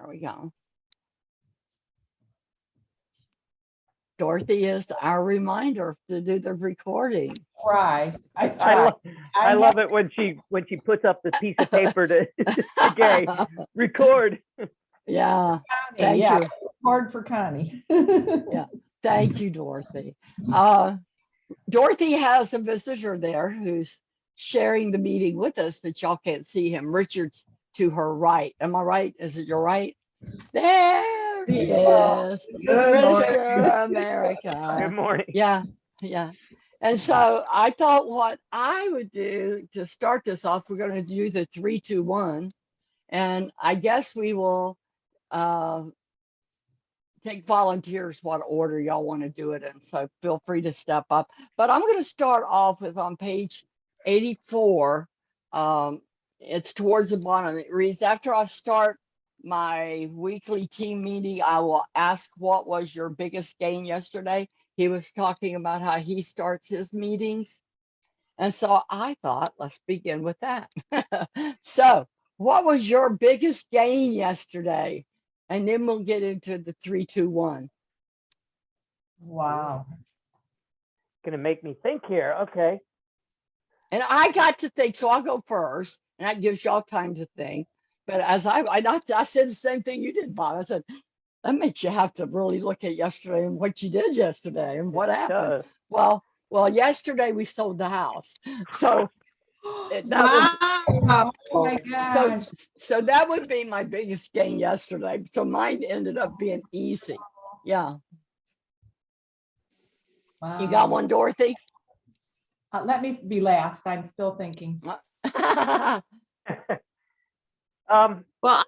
There we go. Dorothy is our reminder to do the recording. I I, try. lo- I love it when she puts up the piece of paper to okay, record. Yeah, Connie, thank yeah, you. hard for Connie. Thank you, Dorothy. Dorothy has a visitor there who's sharing the meeting with us, but y'all can't see him. Richard's to her right. Am I right? Is it your right? There he is. Good morning. Mr. America. Good morning. Yeah, yeah. And so I thought what I would do to start this off, we're going to do the 3, 2, 1. And I guess we will take volunteers what order y'all want to do it in. So feel free to step up. But I'm going to start off with on page 84. It's towards the bottom. It reads, after I start my weekly team meeting, I will ask what was your biggest gain yesterday. He was talking about how he starts his meetings. And so I thought, let's begin with that. So what was your biggest gain yesterday? And then we'll get into the 3, 2, 1. Wow. Gonna make me think here. Okay. And I got to think, so I'll go first, and that gives y'all time to think. But as I said the same thing you did, Bob. I said, that makes you have to really look at yesterday and what you did yesterday and what happened. Well, yesterday we sold the house. So Wow. Oh my gosh. so that would be my biggest gain yesterday. So mine ended up being easy. Yeah. Wow. You got one, Dorothy? Let me be last. I'm still thinking. Well, Go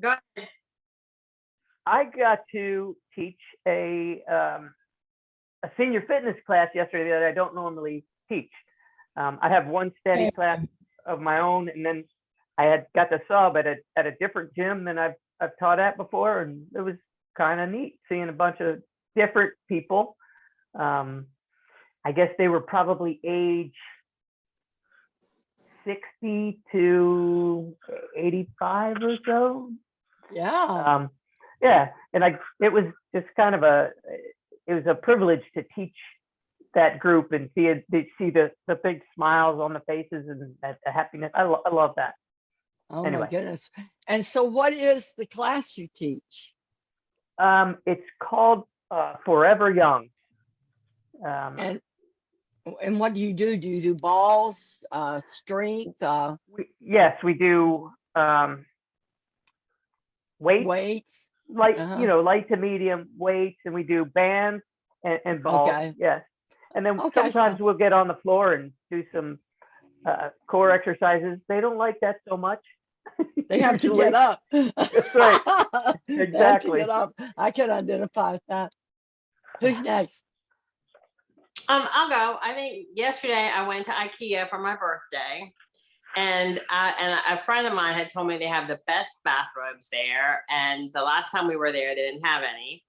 ahead. I got to teach a senior fitness class yesterday that I don't normally teach. I have one steady class of my own, and then I had got the sub at a different gym than I've taught at before, and it was kind of neat seeing a bunch of different people. I guess they were probably age 60 to 85 or so. Yeah. Yeah, and it was just kind of it was a privilege to teach that group and see the big smiles on the faces and the happiness. I love that. Oh Anyway. my goodness. And so what is the class you teach? It's called Forever Young. And what do you do? Do you do balls, strength, Yes, we do weights? light, light to medium weights, and we do bands and balls. Okay. Yes. And then Okay, sometimes we'll get on the floor and do some core exercises. They don't like that so much. They have to usually. get up. That's right. They have to Exactly. get up. I can identify with that. Who's next? I'll go. I think yesterday I went to IKEA for my birthday, and a friend of mine had told me they have the best bathrobes there. And the last time we were there, they didn't have any.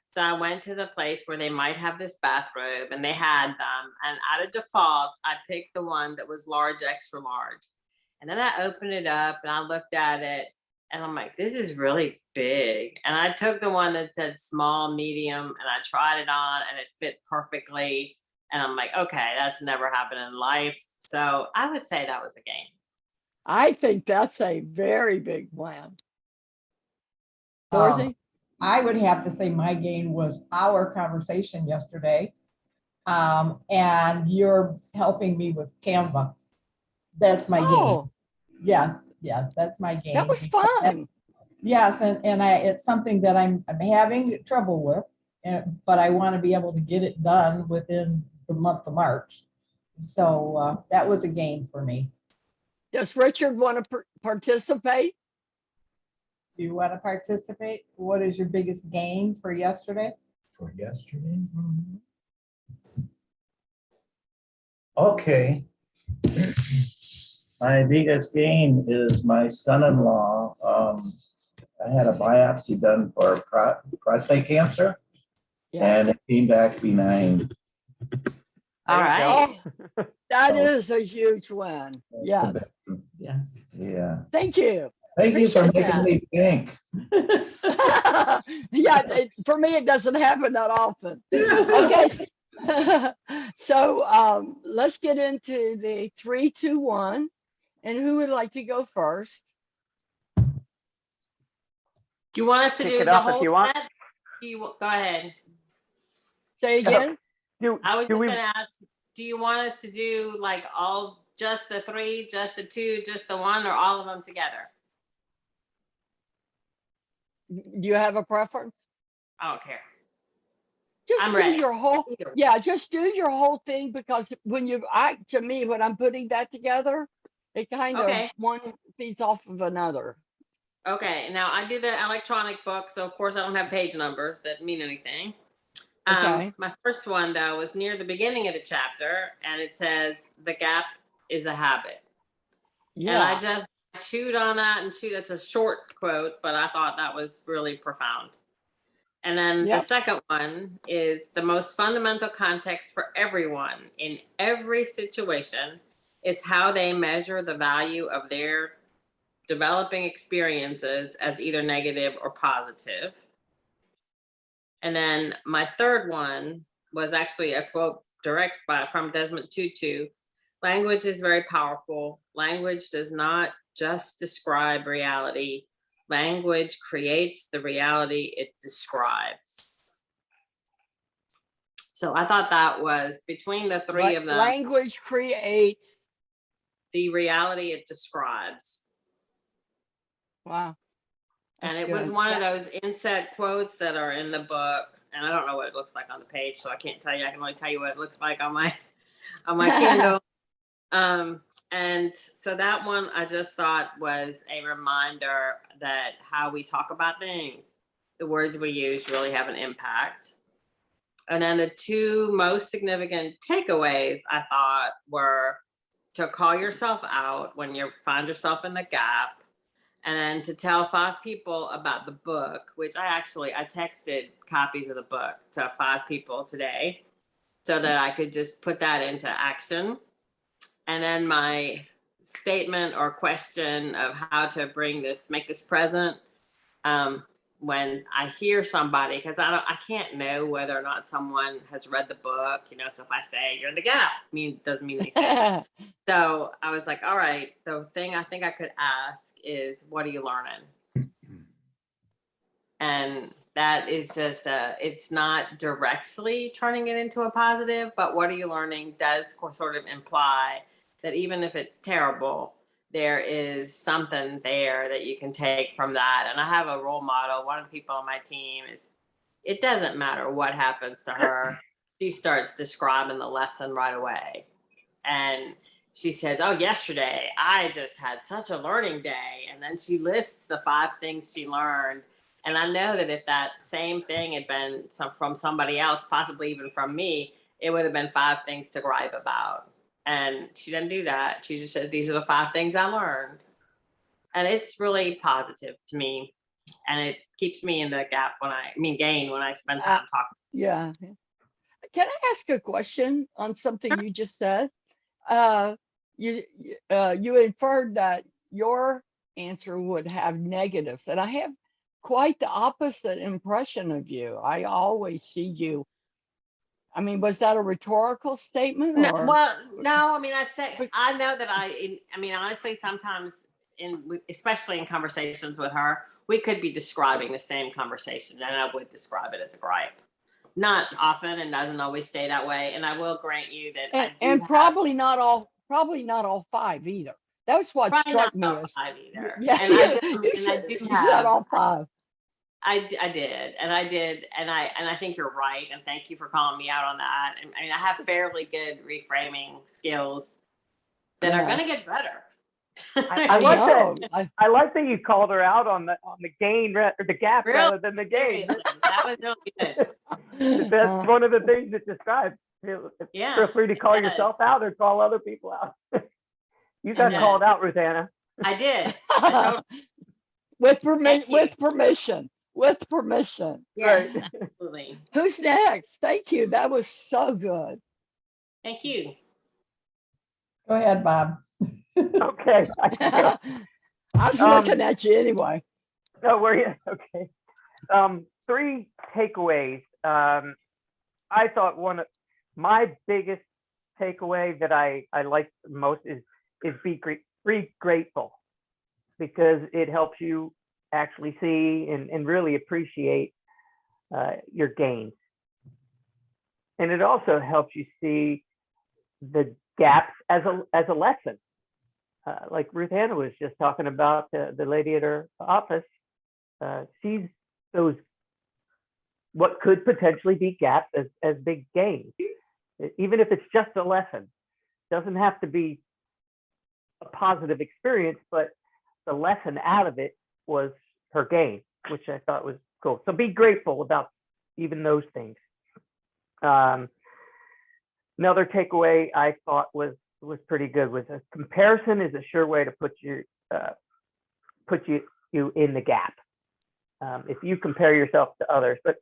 So I went to the place where they might have this bathrobe, and they had them. And out of default, I picked the one that was large, extra large. And then I opened it up and I looked at it, and I'm like, this is really big. And I took the one that said small, medium, and I tried it on, and it fit perfectly. And I'm like, okay, that's never happened in life. So I would say that was a game. I think that's a very big plan. Dorothy? I would have to say my gain was our conversation yesterday. And you're helping me with Canva. That's my gain. Yes, that's my gain. That was fun. Yes, and it's something that I'm having trouble with, but I want to be able to get it done within the month of March. So that was a gain for me. Does Richard want to participate? Do you want to participate? What is your biggest gain for yesterday? For yesterday? Okay. My biggest gain is my son-in-law. I had a biopsy done for prostate cancer, and it came back benign. All right. That is a huge win. Yes. Yeah. Yeah. Thank you. Thank you for Appreciate making me think. Yeah, for me, it doesn't happen that often. Okay. So let's get into the 3, 2, 1. And who would like to go first? Do you want us to Kick do it the off if whole you want. set? Go ahead. Say again? I was Do just we, gonna ask, do you want us to do like all, just the 3, just the 2, just the 1, or all of them together? Do you have a preference? I don't care. Just I'm do ready. your whole, Either. yeah, just do your whole thing, because to me, when I'm putting that together, it kind of, Okay. one feeds off of another. Okay, now I do the electronic book, so of course I don't have page numbers that mean anything. Okay. My first one though was near the beginning of the chapter, and it says the gap is a habit. And I Yeah, just chewed on that and chewed. It's a short quote, but I thought that was really profound. And then the Yep. second one is the most fundamental context for everyone in every situation is how they measure the value of their developing experiences as either negative or positive. And then my third one was actually a quote from Desmond Tutu. Language is very powerful. Language does not just describe reality. Language creates the reality it describes. So I thought that was, between the 3 of them, language creates, the reality it describes. wow. And That's it was good. one of those inset quotes that are in the book. And I don't know what it looks like on the page, so I can't tell you. I can only tell you what it looks like on my Kindle. And so that one I just thought was a reminder that how we talk about things, the words we use really have an impact. And then the 2 most significant takeaways I thought were to call yourself out when you find yourself in the gap, and then to tell 5 people about the book, which I texted copies of the book to 5 people today so that I could just put that into action. And then my statement or question of how to make this present, when I hear somebody, because I can't know whether or not someone has read the book, so if I say you're in the gap, doesn't mean anything. So I was like, all right, the thing I think I could ask is, what are you learning? And that is just it's not directly turning it into a positive, but what are you learning does sort of imply that even if it's terrible, there is something there that you can take from that. And I have a role model. One of the people on my team is, it doesn't matter what happens to her. She starts describing the lesson right away. And she says, oh, yesterday I just had such a learning day. And then she lists the 5 things she learned. And I know that if that same thing had been from somebody else, possibly even from me, it would have been 5 things to gripe about. And she didn't do that. She just said, these are the 5 things I learned. And it's really positive to me. And it keeps me in the gap gain when I spend time talking. Yeah. Can I ask a question on something you just said? You inferred that your answer would have negatives, and I have quite the opposite impression of you. I always see you. Was that a rhetorical statement? No, or? well, no. I know that honestly, sometimes especially in conversations with her, we could be describing the same conversation, and I would describe it as a gripe. Not often, and doesn't always stay that way. And I will grant you that probably not all 5 either. That's what struck me. Not 5 either. Yeah, and you said all 5. I did, and I think you're right, and thank you for calling me out on that. I have fairly good reframing skills that are going to get better. I like that you called her out on the gain or the gap rather than the gain. That was really good. That's one of the things it describes. Yeah, feel free to call yourself out or call other people out. You got called out, Rosanna. I did. With permission. Yes, absolutely. Who's next? Thank you. That was so good. Thank you. Go ahead, Bob. Okay. I was looking at you anyway. Oh, were you? Okay. 3 takeaways. I thought one of my biggest takeaway that I like the most is be grateful, because it helps you actually see and really appreciate your gains. And it also helps you see the gaps as a lesson. Like Ruth Hannah was just talking about, the lady at her office sees those what could potentially be gaps as big gains, even if it's just a lesson. Doesn't have to be a positive experience, but the lesson out of it was her gain, which I thought was cool. So be grateful about even those things. Another takeaway I thought was pretty good was a comparison is a sure way to put you in the gap. If you compare yourself to others, but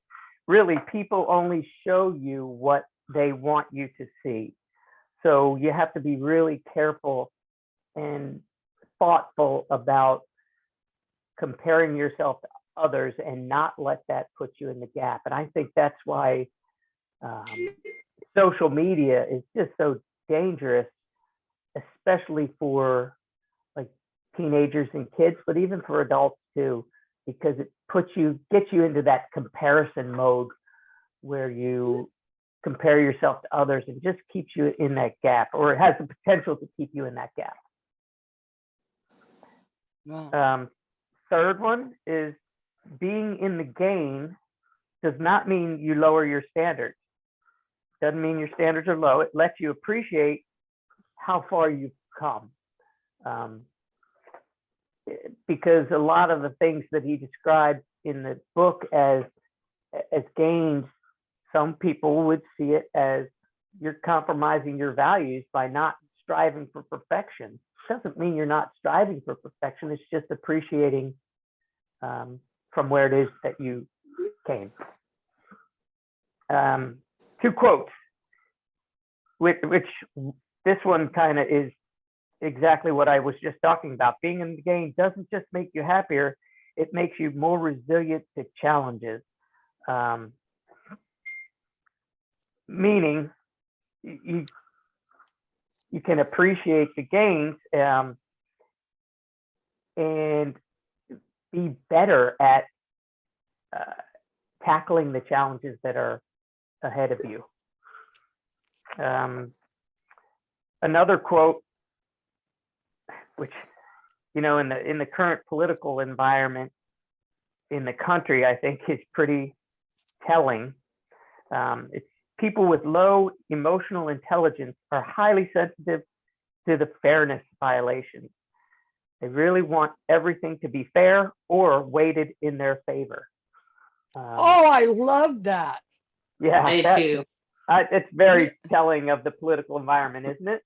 really people only show you what they want you to see. So you have to be really careful and thoughtful about comparing yourself to others and not let that put you in the gap. And I think that's why social media is just so dangerous, especially for like teenagers and kids, but even for adults too, because it gets you into that comparison mode where you compare yourself to others and just keeps you in that gap, or it has the potential to keep you in that gap. Wow. Third one is being in the game does not mean you lower your standards. Doesn't mean your standards are low. It lets you appreciate how far you've come. Because a lot of the things that he described in the book as gains, some people would see it as you're compromising your values by not striving for perfection. Doesn't mean you're not striving for perfection. It's just appreciating from where it is that you came. 2 quotes, which this one kind of is exactly what I was just talking about. Being in the game doesn't just make you happier, it makes you more resilient to challenges. Meaning you can appreciate the gains and be better at tackling the challenges that are ahead of you. Another quote, which, you know, in the current political environment in the country, I think is pretty telling. It's people with low emotional intelligence are highly sensitive to the fairness violations. They really want everything to be fair or weighted in their favor. Oh, I love that. Yeah, I do too. It's very telling of the political environment, isn't it?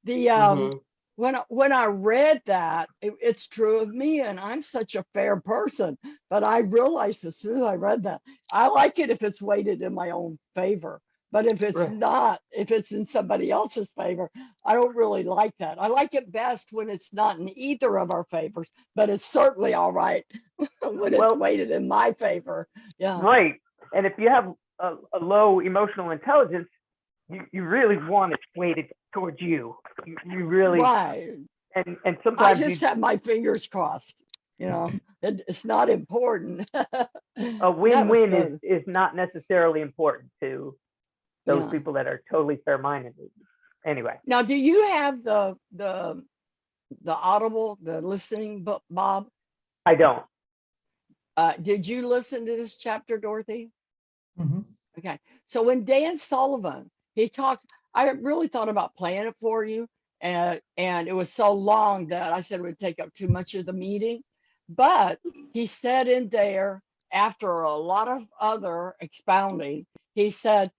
The Mhm. when I read that, it's true of me, and I'm such a fair person. But I realized as soon as I read that, I like it if it's weighted in my own favor. But if it's Right. not, if it's in somebody else's favor, I don't really like that. I like it best when it's not in either of our favors, but it's certainly all right when it's Well, weighted in my favor. Yeah. right. And if you have a low emotional intelligence, you really want it weighted towards you. You really, Right. and I sometimes just have my fingers crossed. You know, it's not important. a That was win-win good. is not necessarily important to those Yeah. people that are totally fair-minded. Anyway, Now, do you have the Audible, the listening book, Bob? I don't. Did you listen to this chapter, Dorothy? Mhm. Okay. So when Dan Sullivan, he talked, I really thought about playing it for you. And it was so long that I said it would take up too much of the meeting. But he said in there, after a lot of other expounding, he said,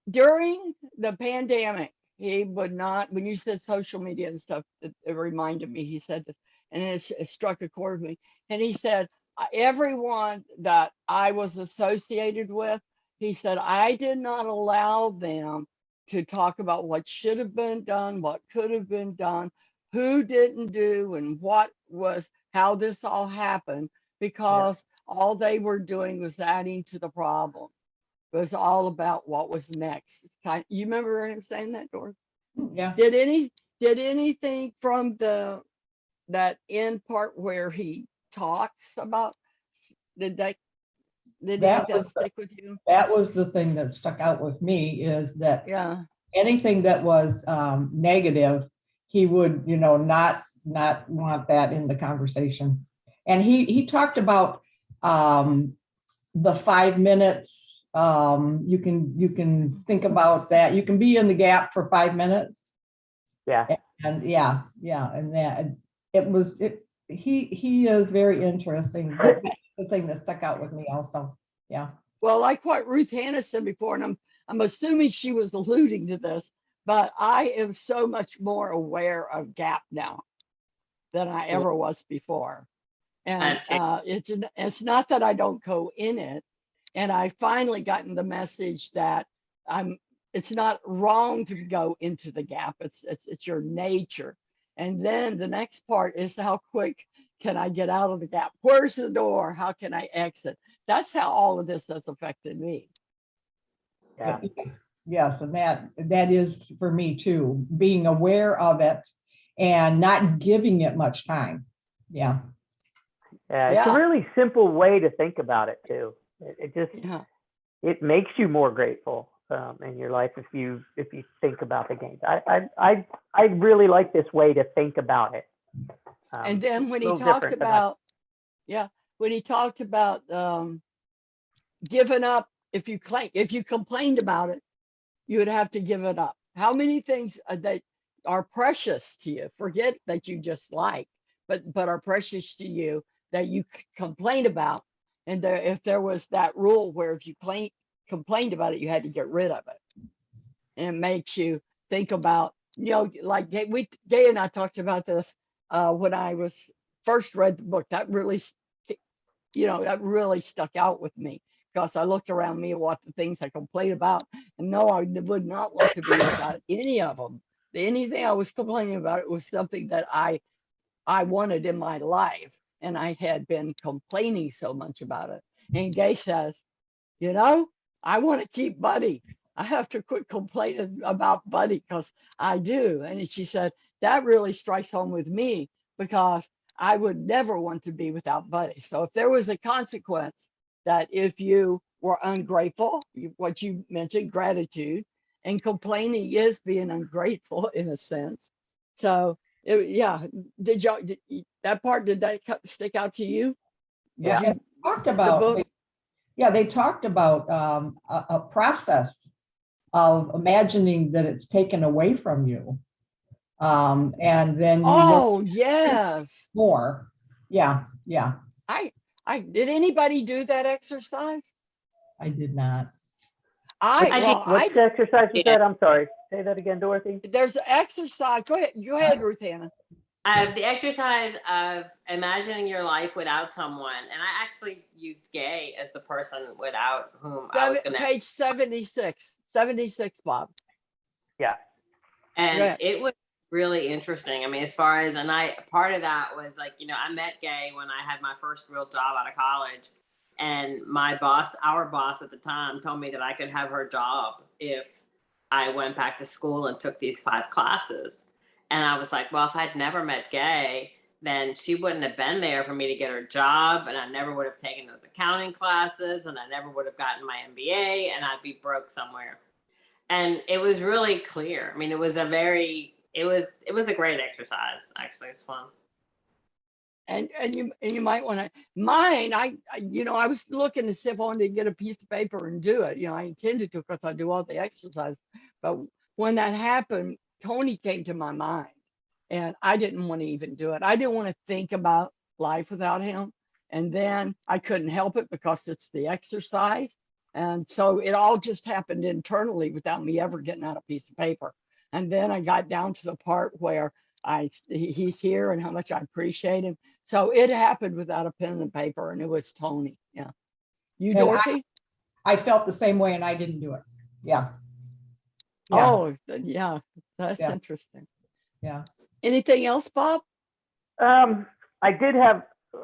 during the pandemic, he would not, when you said social media and stuff, it reminded me, he said this, and it struck a chord with me. And he said, everyone that I was associated with, he said, I did not allow them to talk about what should have been done, what could have been done, who didn't do and what was, how this all happened, because all they were doing was adding to the problem. It was all about what was next. It's kind, you remember him saying that, Doris? Yeah, Did anything from that end part where he talks about, did that, did any of That that was, stick with you? that was the thing that stuck out with me, is that Yeah, anything that was negative, he would, not want that in the conversation. And he talked about the 5 minutes. You can think about that. You can be in the gap for 5 minutes. Yeah. And yeah, and that he is very interesting. That's the thing that stuck out with me also. Yeah. well, like what Ruth Hannah said before, and I'm assuming she was alluding to this, but I am so much more aware of gap now than I ever was before. And it's not that I don't go in it. And I finally gotten the message that it's not wrong to go into the gap. It's your nature. And then the next part is, how quick can I get out of the gap? Where's the door? How can I exit? That's how all of this has affected me. Yeah. Yes, and that is for me too, being aware of it and not giving it much time. Yeah. Yeah. It's Yeah. a really simple way to think about it too. It just, Yeah. it makes you more grateful in your life if you think about the gains. I really like this way to think about it. And then when he little talked different than about, yeah, when he talked about giving up, if you complained about it, you would have to give it up. How many things that are precious to you, forget that you just like, but are precious to you, that you complained about, and if there was that rule where if you complained about it, you had to get rid of it. And it makes you think about, like Gay and I talked about this when I was first read the book. That really, that really stuck out with me, because I looked around me at what the things I complained about, and no, I would not want to be without any of them. Anything I was complaining about, it was something that I wanted in my life, and I had been complaining so much about it. And Gay says, I want to keep Buddy. I have to quit complaining about Buddy, because I do. And she said, that really strikes home with me, because I would never want to be without Buddy. So if there was a consequence, that if you were ungrateful, what you mentioned, gratitude, and complaining is being ungrateful in a sense. So yeah, did that part, did that stick out to you? Yeah. Did you, Talked about, they talked about a process of imagining that it's taken away from you. And then you work yes. more. Yeah. Did anybody do that exercise? I did not. What's the exercise was that? I'm sorry. Say that again, Dorothy. There's an exercise. Go ahead, Ruth Hannah. The exercise of imagining your life without someone, and I actually used Gay as the person without whom I was going to. Page 76, Bob. Yeah. And it was really interesting. I mean, as far as, part of that was like, I met Gay when I had my first real job out of college, and our boss at the time, told me that I could have her job if I went back to school and took these 5 classes. And I was like, well, if I'd never met Gay, then she wouldn't have been there for me to get her job. And I never would have taken those accounting classes, and I never would have gotten my MBA, and I'd be broke somewhere. And it was really clear. I mean, it was a great exercise. Actually, it's fun. And you might want to, mine, I was looking to see if I wanted to get a piece of paper and do it. I intended to, because I do all the exercise. But when that happened, Tony came to my mind, and I didn't want to even do it. I didn't want to think about life without him. And then I couldn't help it, because it's the exercise. And so it all just happened internally without me ever getting out a piece of paper. And then I got down to the part where he's here and how much I appreciate him. So it happened without a pen and paper, and it was Tony. Yeah. You, Dorothy? I felt the same way, and I didn't do it. Yeah. Oh, yeah. That's interesting. Yeah. Anything else, Bob? I did have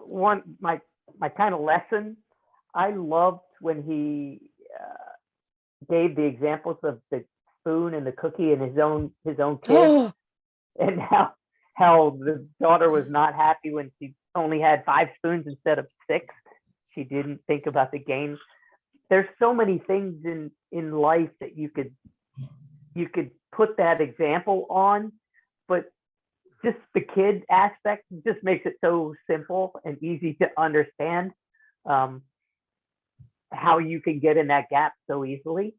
my kind of lesson. I loved when he gave the examples of the spoon and the cookie and his own kid, and how the daughter was not happy when she only had 5 spoons instead of 6. She didn't think about the gain. There's so many things in life that you could put that example on, but just the kid aspect just makes it so simple and easy to understand how you can get in that gap so easily.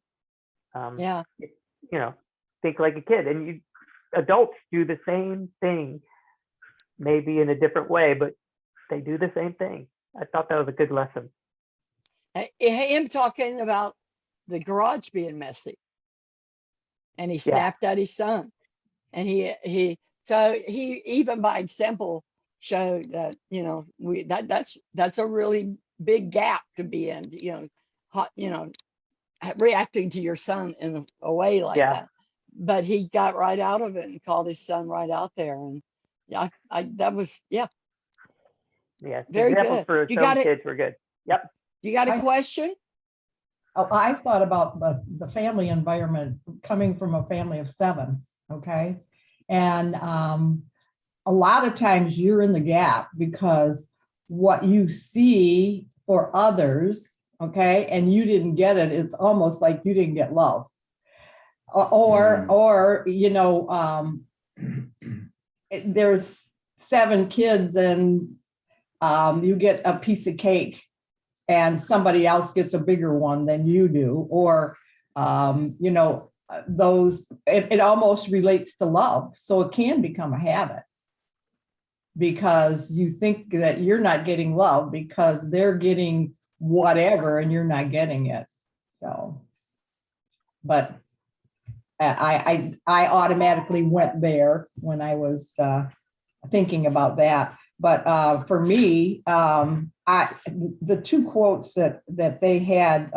Yeah. You know, think like a kid, and adults do the same thing, maybe in a different way, but they do the same thing. I thought that was a good lesson. Him talking about the garage being messy, and he snapped at his son, and he even by example showed that, you know, that's a really big gap to be in, you know, reacting to your son in a way like that. But he got right out of it and called his son right out there, and that was very examples good. for some kids were good. Yep. You got a question? Oh, I thought about the family environment coming from a family of 7, okay? And a lot of times you're in the gap because what you see for others, okay, and you didn't get it, it's almost like you didn't get love. Or you know, there's 7 kids and you get a piece of cake and somebody else gets a bigger one than you do, or you know, it almost relates to love. So it can become a habit because you think that you're not getting love because they're getting whatever and you're not getting it. So, but I automatically went there when I was thinking about that. But for me, the 2 quotes that they had,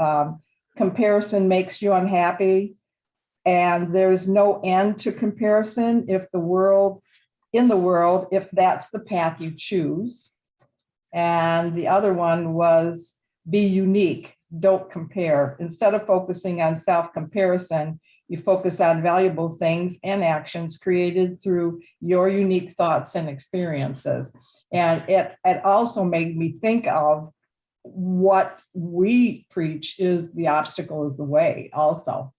comparison makes you unhappy, and there's no end to comparison if if that's the path you choose. And the other one was be unique, don't compare. Instead of focusing on self-comparison, you focus on valuable things and actions created through your unique thoughts and experiences. And it also made me think of what we preach is the obstacle is the way also.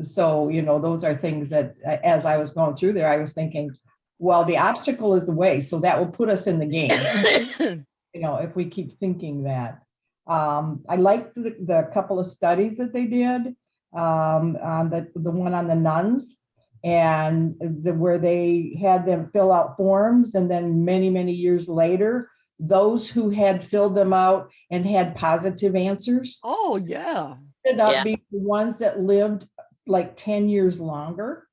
So, you know, those are things that as I was going through there, I was thinking, well, the obstacle is the way. So that will put us in the game, you know, if we keep thinking that. I liked the couple of studies that they did, on the one on the nuns, and where they had them fill out forms, and then many years later, those who had filled them out and had positive answers ended up being the ones that lived like 10 years longer.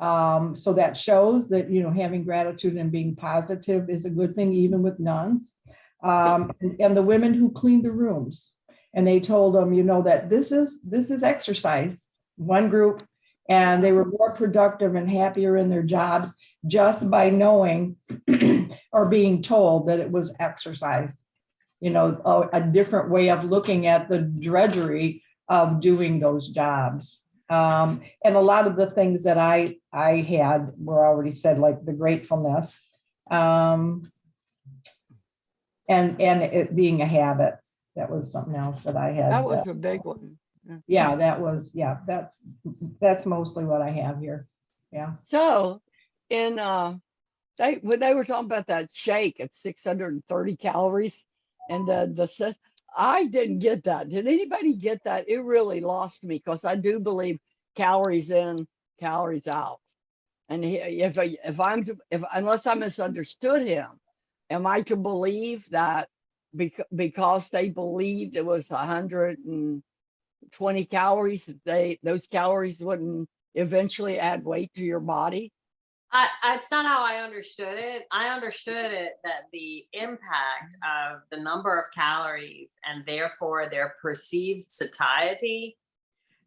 So that shows that, you know, having gratitude and being positive is a good thing, even with nuns. And the women who cleaned the rooms, and they told them, you know, that this is exercise, one group, and they were more productive and happier in their jobs just by knowing or being told that it was exercise, you know, a different way of looking at the drudgery of doing those jobs. And a lot of the things that I had were already said, like the gratefulness, and it being a habit. That was something else that I had. That was a big one. Yeah, that's mostly what I have here. Yeah. So when they were talking about that shake at 630 calories, and I didn't get that. Did anybody get that? It really lost me, because I do believe calories in, calories out. And unless I misunderstood him, am I to believe that because they believed it was 120 calories, those calories wouldn't eventually add weight to your body? It's not how I understood it. I understood it that the impact of the number of calories and therefore their perceived satiety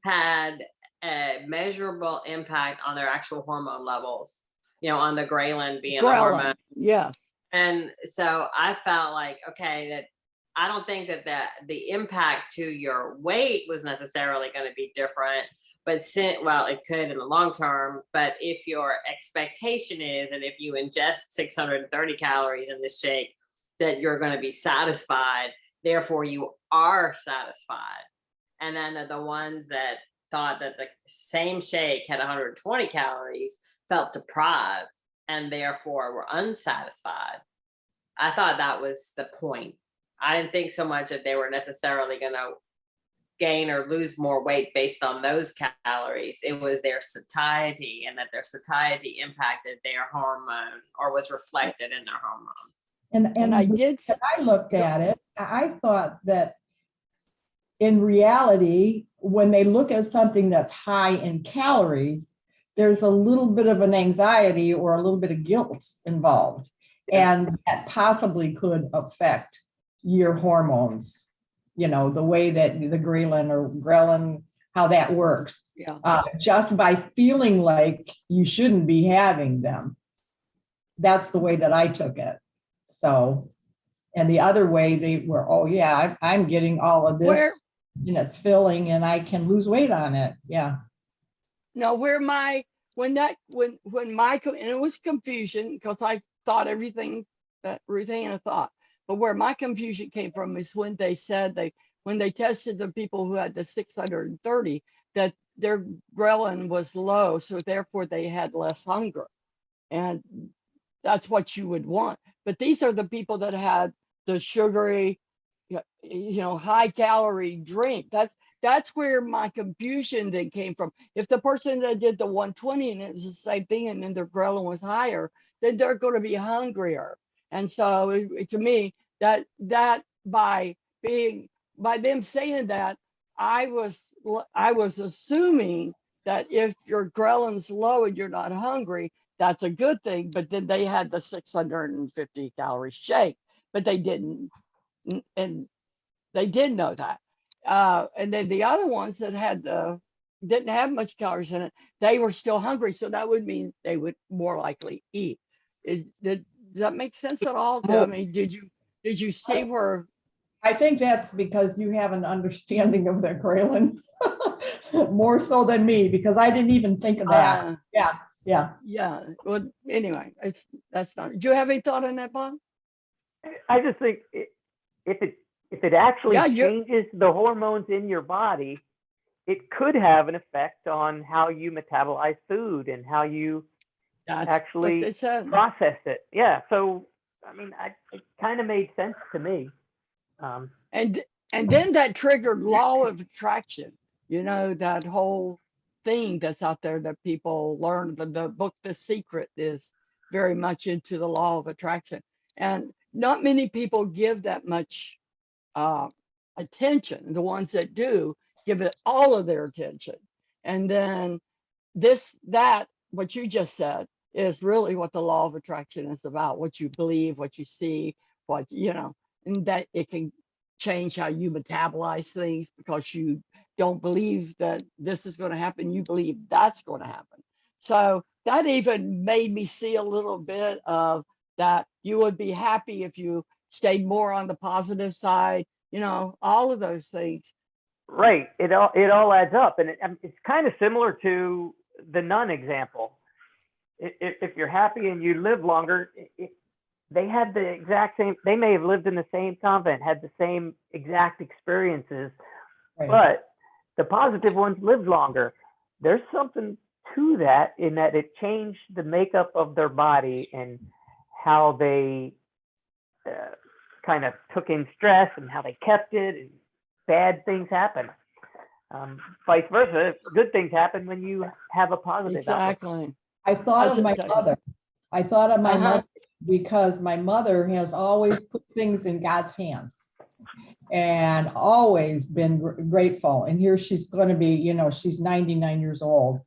had a measurable impact on their actual hormone levels. on the ghrelin being a Ghrelin, hormone. yes. And so I felt like, okay, that I don't think that the impact to your weight was necessarily going to be different, but well, it could in the long term. But if your expectation is that if you ingest 630 calories in this shake, that you're going to be satisfied, therefore you are satisfied. And then the ones that thought that the same shake had 120 calories felt deprived and therefore were unsatisfied. I thought that was the point. I didn't think so much that they were necessarily going to gain or lose more weight based on those calories. It was their satiety, and that their satiety impacted their hormone or was reflected in their hormone. And I did, when I looked at it, I thought that in reality, when they look at something that's high in calories, there's a little bit of an anxiety or a little bit of guilt involved. And that possibly could affect your hormones, the way that the ghrelin, how that works. yeah. Just by feeling like you shouldn't be having them. That's the way that I took it. So, and the other way they were, oh yeah, I'm getting all of this and it's filling and I can lose weight on it. Yeah. No, when my, and it was confusion because I thought everything that Ruth Ann thought, but where my confusion came from is when they said when they tested the people who had the 630, that their ghrelin was low, so therefore they had less hunger. And that's what you would want. But these are the people that had the sugary, high calorie drink. That's where my confusion then came from. If the person that did the 120 and it was the same thing and then their ghrelin was higher, then they're going to be hungrier. And so to me, that by them saying that, I was assuming that if your ghrelin's low and you're not hungry, that's a good thing. But then they had the 650 calorie shake, but they didn't, and they did know that. And then the other ones that didn't have much calories in it, they were still hungry. So that would mean they would more likely eat. Does that make sense at all? I mean, did you see where? I think that's because you have an understanding of the ghrelin more so than me, because I didn't even think of that. Yeah. Well, anyway, that's not. Do you have any thought on that, Bob? I just think if it actually changes the hormones in your body, it could have an effect on how you metabolize food and how you actually process it. Yeah. So, I mean, it kind of made sense to me. And then that triggered law of attraction, that whole thing that's out there that people learn. The book, The Secret, is very much into the law of attraction. And not many people give that much attention. The ones that do give it all of their attention. And then what you just said is really what the law of attraction is about. What you believe, what you see, and that it can change how you metabolize things because you don't believe that this is going to happen. You believe that's going to happen. So that even made me see a little bit of that. You would be happy if you stayed more on the positive side, all of those things. Right. It all adds up. And it's kind of similar to the nun example. If you're happy and you live longer, they had the exact same, they may have lived in the same convent, had the same exact experiences, right. But the positive ones lived longer. There's something to that in that it changed the makeup of their body and how they kind of took in stress and how they kept it, and bad things happen. Vice versa, good things happen when you have a positive exactly outlook. I thought of my mother. I thought of my mother because my mother has always put things in God's hands and always been grateful. And here she's going to be, she's 99 years old.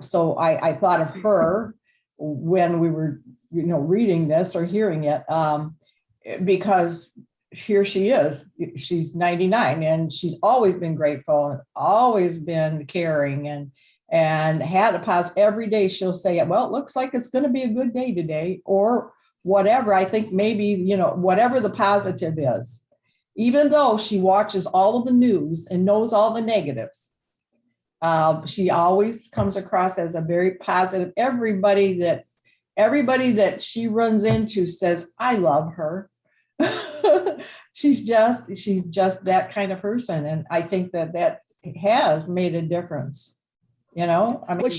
So I thought of her when we were, reading this or hearing it, because here she is. She's 99 and she's always been grateful and always been caring and had a pause every day. She'll say, well, it looks like it's going to be a good day today, or whatever. I think maybe, whatever the positive is, even though she watches all of the news and knows all the negatives, she always comes across as a very positive. Everybody that she runs into says, I love her. She's just that kind of person. And I think that has made a difference. I Well, mean,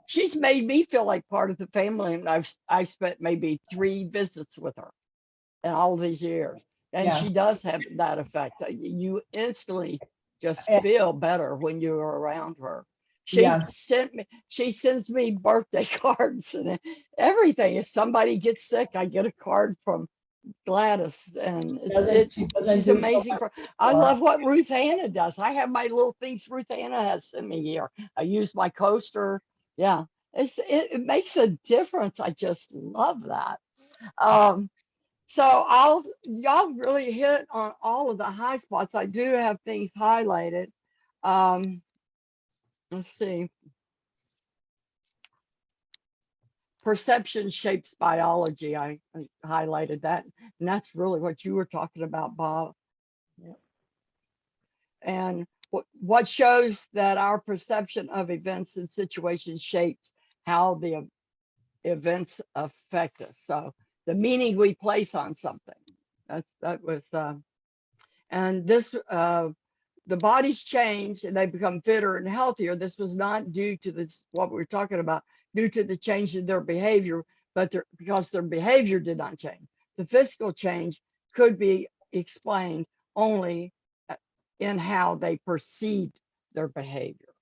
she's made me feel like part of the family, and I've spent maybe 3 visits with her in all these years, and Yeah. she does have that effect. You instantly just Yeah. feel better when you're around her. Yeah. She sends me birthday cards and everything. If somebody gets sick, I get a card from Gladys, and She doesn't she's do so amazing. much I more. love what Ruth Anna does. I have my little things Ruth Anna has sent me here. I use my coaster. Yeah, it makes a difference. I just love that. So y'all really hit on all of the high spots. I do have things highlighted. Let's see. Perception shapes biology. I highlighted that, and that's really what you were talking about, Bob. Yep. And what shows that our perception of events and situations shapes how the events affect us. So the meaning we place on something. That was and this the bodies change and they become fitter and healthier. This was not due to this, what we're talking about, due to the change in their behavior, but because their behavior did not change. The physical change could be explained only in how they perceived their behavior.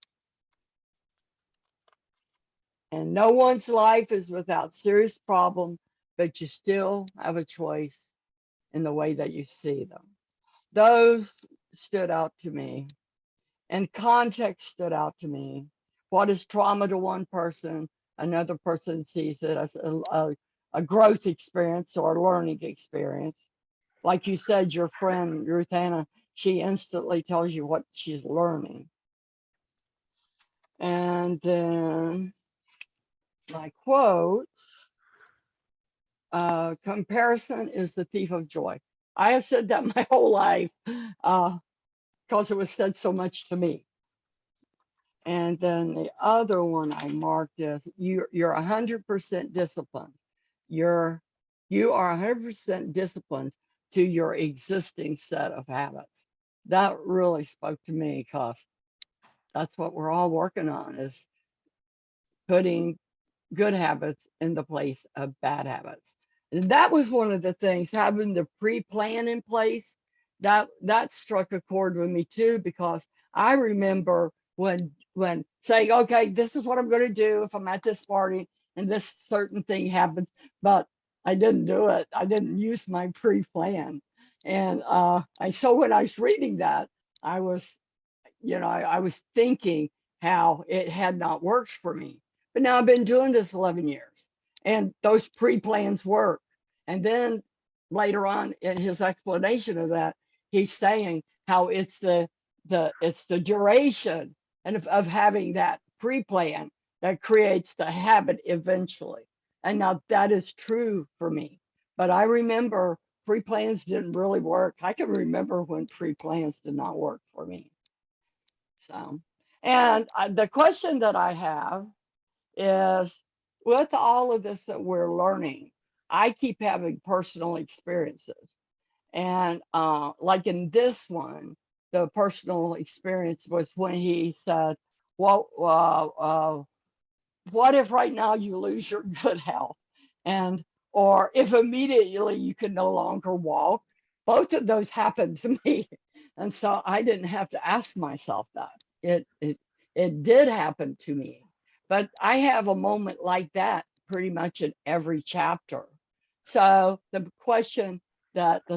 And no one's life is without serious problem, but you still have a choice in the way that you see them. Those stood out to me, and context stood out to me. What is trauma to one person, another person sees it as a growth experience or a learning experience. Like you said, your friend Ruth Anna, she instantly tells you what she's learning. And then my quote, comparison is the thief of joy. I have said that my whole life because it was said so much to me. And then the other one I marked is you're 100% disciplined. You are 100% disciplined to your existing set of habits. That really spoke to me because that's what we're all working on, is putting good habits in the place of bad habits. And that was one of the things, having the pre-plan in place, that struck a chord with me too, because I remember when saying, okay, this is what I'm going to do if I'm at this party and this certain thing happens, but I didn't do it. I didn't use my pre-plan. And so when I was reading that, I was, I was thinking how it had not worked for me. But now I've been doing this 11 years and those pre-plans work. And then later on in his explanation of that, he's saying how it's the duration and of having that pre-plan that creates the habit eventually. And now that is true for me. But I remember pre-plans didn't really work. I can remember when pre-plans did not work for me. So, and the question that I have is, with all of this that we're learning, I keep having personal experiences. And like in this one, the personal experience was when he said, well, what if right now you lose your good health? And, or if immediately you can no longer walk? Both of those happened to me. And so I didn't have to ask myself that. It did happen to me. But I have a moment like that pretty much in every chapter. So the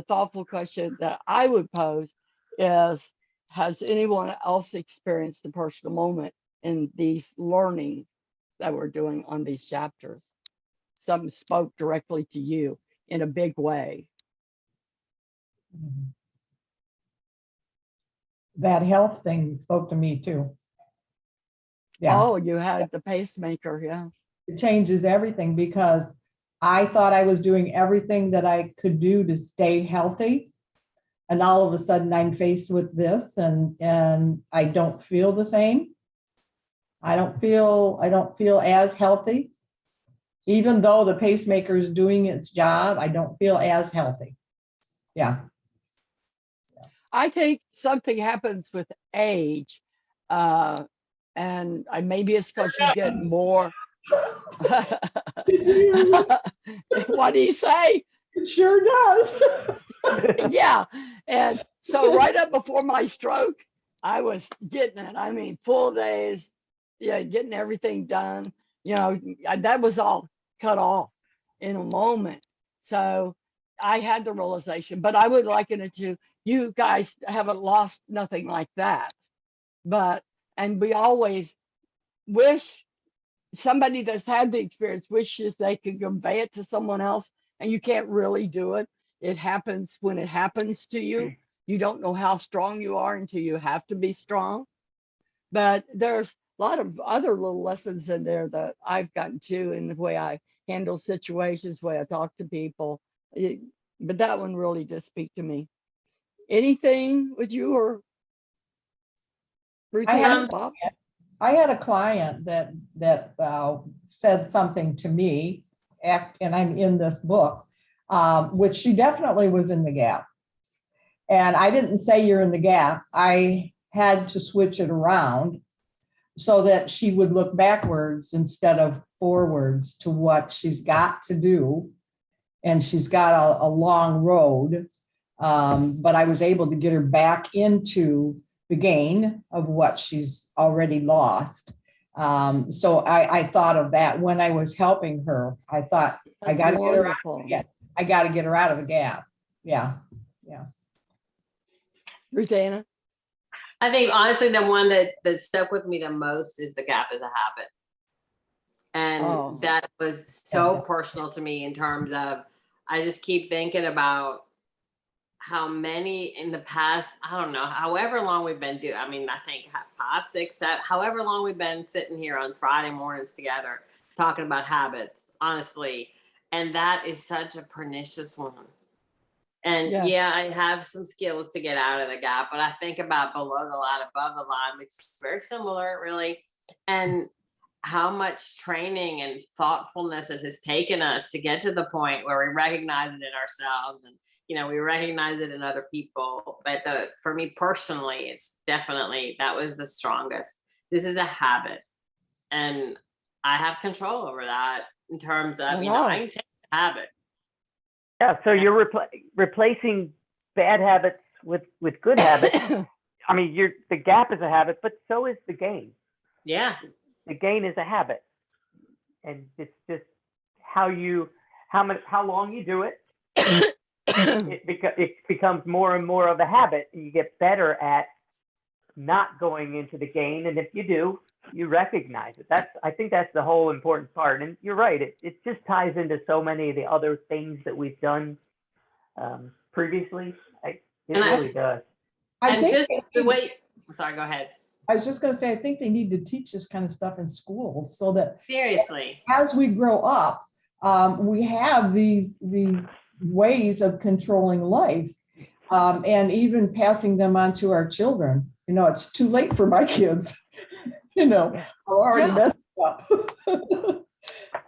thoughtful question that I would pose is, has anyone else experienced a personal moment in these learning that we're doing on these chapters? Some spoke directly to you in a big way. That health thing spoke to me too. Yeah. Oh, you had the pacemaker, yeah. It changes everything because I thought I was doing everything that I could do to stay healthy. And all of a sudden I'm faced with this and I don't feel the same. I don't feel as healthy. Even though the pacemaker is doing its job, I don't feel as healthy. Yeah. I think something happens with age. And maybe it's because you get more. What do you say? It sure does. Yeah. And so right up before my stroke, I was getting it. I mean, full days, yeah, getting everything done. You know, that was all cut off in a moment. So I had the realization, but I would liken it to you guys haven't lost nothing like that. And we always wish somebody that's had the experience wishes they could convey it to someone else, and you can't really do it. It happens when it happens to you. You don't know how strong you are until you have to be strong. But there's a lot of other little lessons in there that I've gotten to in the way I handle situations, the way I talk to people. But that one really did speak to me. Anything with you or Ruth I Ann, have- Bob? I had a client that said something to me, and I'm in this book, which she definitely was in the gap. And I didn't say you're in the gap. I had to switch it around so that she would look backwards instead of forwards to what she's got to do. And she's got a long road. But I was able to get her back into the gain of what she's already lost. So I thought of that when I was helping her. I thought, I That's got to get her out. wonderful. Yeah, I got to get her out of the gap. Yeah. Ruth Ann? I think honestly, the one that stuck with me the most is the gap is a habit. And Oh. that was so Yeah. personal to me in terms of, I just keep thinking about how many in the past, I don't know, however long we've been doing, I mean, I think 5, 6, 7, however long we've been sitting here on Friday mornings together, talking about habits, honestly. And that is such a pernicious one. And Yes. yeah, I have some skills to get out of the gap, but I think about below the line, above the line, which is very similar, really. And how much training and thoughtfulness it has taken us to get to the point where we recognize it in ourselves and, you know, we recognize it in other people. But for me personally, it's definitely, that was the strongest. This is a habit. And I have control over that in terms of, I you know, I know. can take the habit. Yeah, so you're replacing bad habits with good habits. I mean, the gap is a habit, but so is the gain. Yeah. The gain is a habit, and it's just how long you do it. It becomes more and more of a habit, and you get better at not going into the gain. And if you do, you recognize it. I think that's the whole important part. And you're right. It just ties into so many of the other things that we've done previously. It really does. And just the way, I'm sorry, go ahead. I was just going to say, I think they need to teach this kind of stuff in schools so that Seriously. as we grow up, we have these ways of controlling life, and even passing them on to our children. You know, it's too late for my kids. You know, I'm already Yeah. messed up.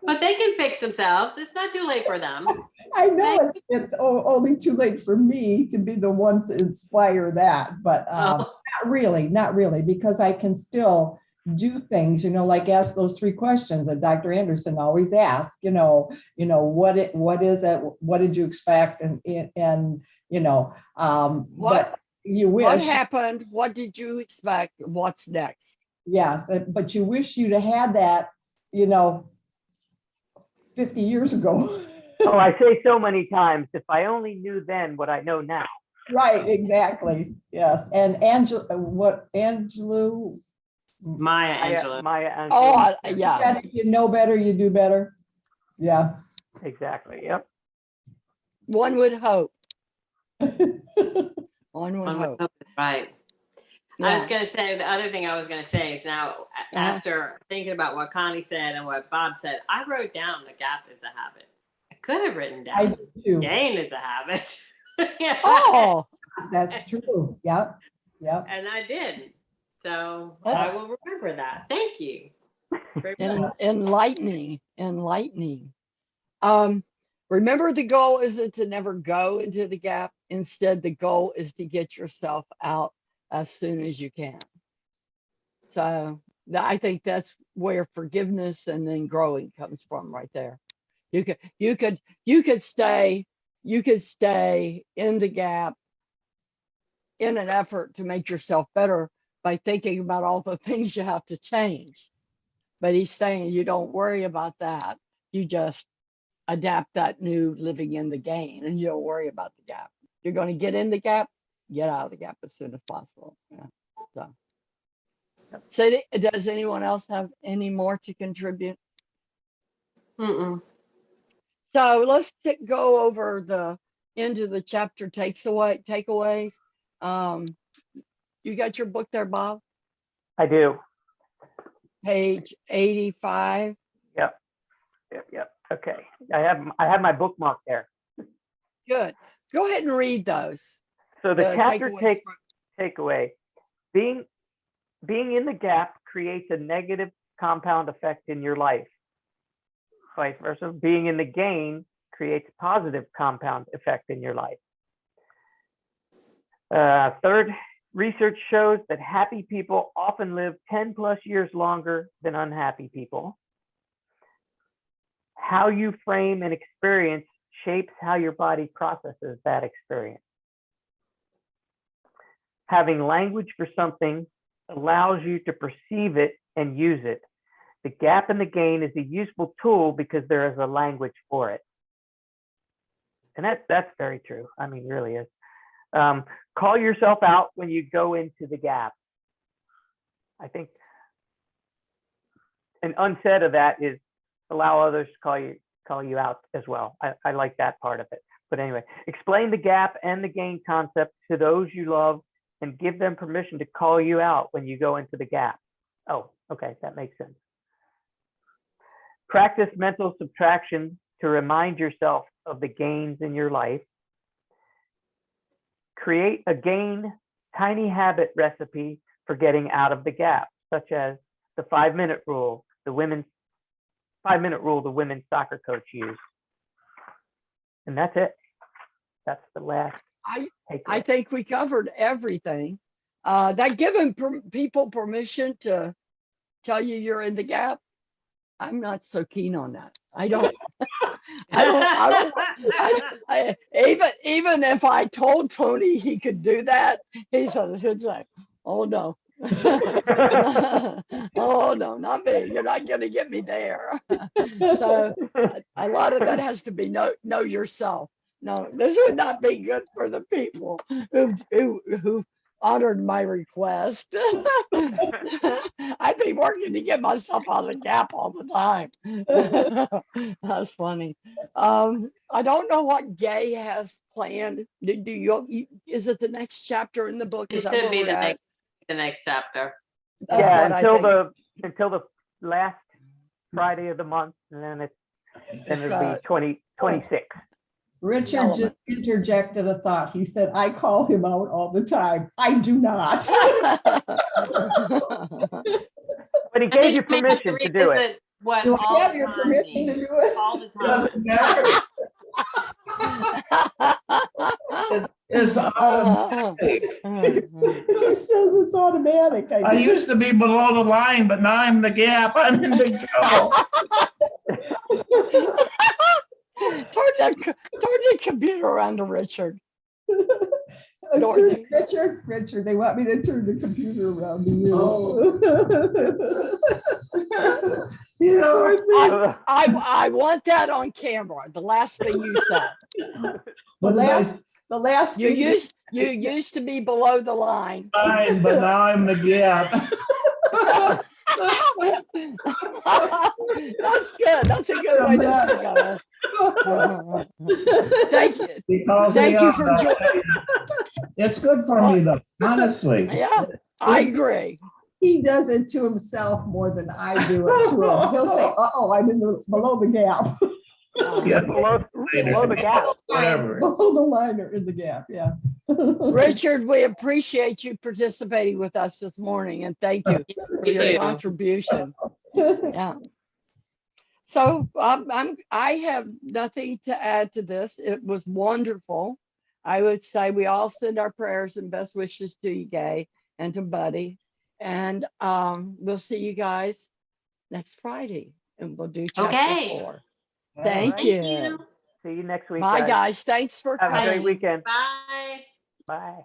But they can fix themselves. It's not too late for them. I know it's only too late for me to be the one to inspire that, but Oh, not really, because I can still do things, you know, like ask those 3 questions that Dr. Anderson always asks, what is it? What did you expect? And you know, What- but you What wish, happened? What did you expect? What's next? yes, but you wish you'd have had that, 50 years ago. Oh, I say so many times, if I only knew then what I know now. Right, exactly. Yes. And Angelou? Maya Angelou. Maya Angelou. Oh, yeah. Said if you know better, you do better. Yeah. Exactly. Yep. One would hope. One would One would hope. hope, right. I was Yeah. gonna say, the other thing I was gonna say is now, after thinking about what Connie said and what Bob said, I wrote down the gap is a habit. I could have written I down do. gain is a habit. Oh, That's true. Yep. Yep. And I didn't. So That's- I will remember that. Thank you. Very much. enlightening. Remember the goal isn't to never go into the gap. Instead, the goal is to get yourself out as soon as you can. So I think that's where forgiveness and then growing comes from right there. You could stay in the gap in an effort to make yourself better by thinking about all the things you have to change. But he's saying you don't worry about that. You just adapt that new living in the gain and you don't worry about the gap. You're going to get in the gap, get out of the gap as soon as possible. Yeah. So does anyone else have any more to contribute? Mm-mm. So let's go over the end of the chapter takeaways. You got your book there, Bob? I do. Page 85. Yep. Okay. I have my bookmark there. Good. Go ahead and read those. So the chapter takeaways. takeaway, being in the gap creates a negative compound effect in your life. Vice versa, being in the gain creates positive compound effect in your life. Third, research shows that happy people often live 10 plus years longer than unhappy people. How you frame an experience shapes how your body processes that experience. Having language for something allows you to perceive it and use it. The gap in the gain is a useful tool because there is a language for it. And that's very true. I mean, really is. Call yourself out when you go into the gap. I think an unsaid of that is allow others to call you out as well. I like that part of it. But anyway, explain the gap and the gain concept to those you love and give them permission to call you out when you go into the gap. Oh, okay, that makes sense. Practice mental subtraction to remind yourself of the gains in your life. Create a gain tiny habit recipe for getting out of the gap, such as the 5-minute rule, the women's 5-minute rule the women's soccer coach used. And that's it. That's the last. I think we covered everything. That giving people permission to tell you you're in the gap, I'm not so keen on that. Even if I told Tony he could do that, he'd say, oh no. Oh no, not me. You're not going to get me there. So a lot of that has to be know yourself. No, this would not be good for the people who honored my request. I'd be working to get myself out of the gap all the time. That's funny. I don't know what Gay has planned. Is it the next chapter in the book? It Is that should where be we're at? the next chapter. That's Yeah, what I think. until the last Friday of the month, and then it'll be 26. Richard Element. just interjected a thought. He said, I call him out all the time. I do not. But he I gave think you may have permission to do it. revisit What Do I all have the your time permission to means. do it? All the time. Doesn't matter. It's automatic. He says it's automatic. I used to be below the line, but now I'm the gap. I'm in big trouble. Turn the computer around to Richard. Dorothy. Richard, they want me to turn the computer around to you. Oh. You know, I want that on camera. The last thing you said. what did I say? The last You thing used to be below the line. Line, but now I'm the gap. That's good. That's a good way to think of it. Thank you. He calls Thank me you up, for I'll tell you. It's good for me though, honestly. Yeah. I agree. He does it to himself more than I do it to him. He'll say, uh-oh, I'm below the gap. Yeah. Below the gap. Whatever. Below the line or in the gap, yeah. Richard, we appreciate you participating with us this morning and thank you for We your do. contribution. Yeah. So I have nothing to add to this. It was wonderful. I would say we all send our prayers and best wishes to you, Gay, and to Buddy. And we'll see you guys next Friday and we'll do chapter Okay. 4. All Thank right. you. See you next week, Bye, guys. guys. Thanks for Have a great coming. weekend. Bye. Bye.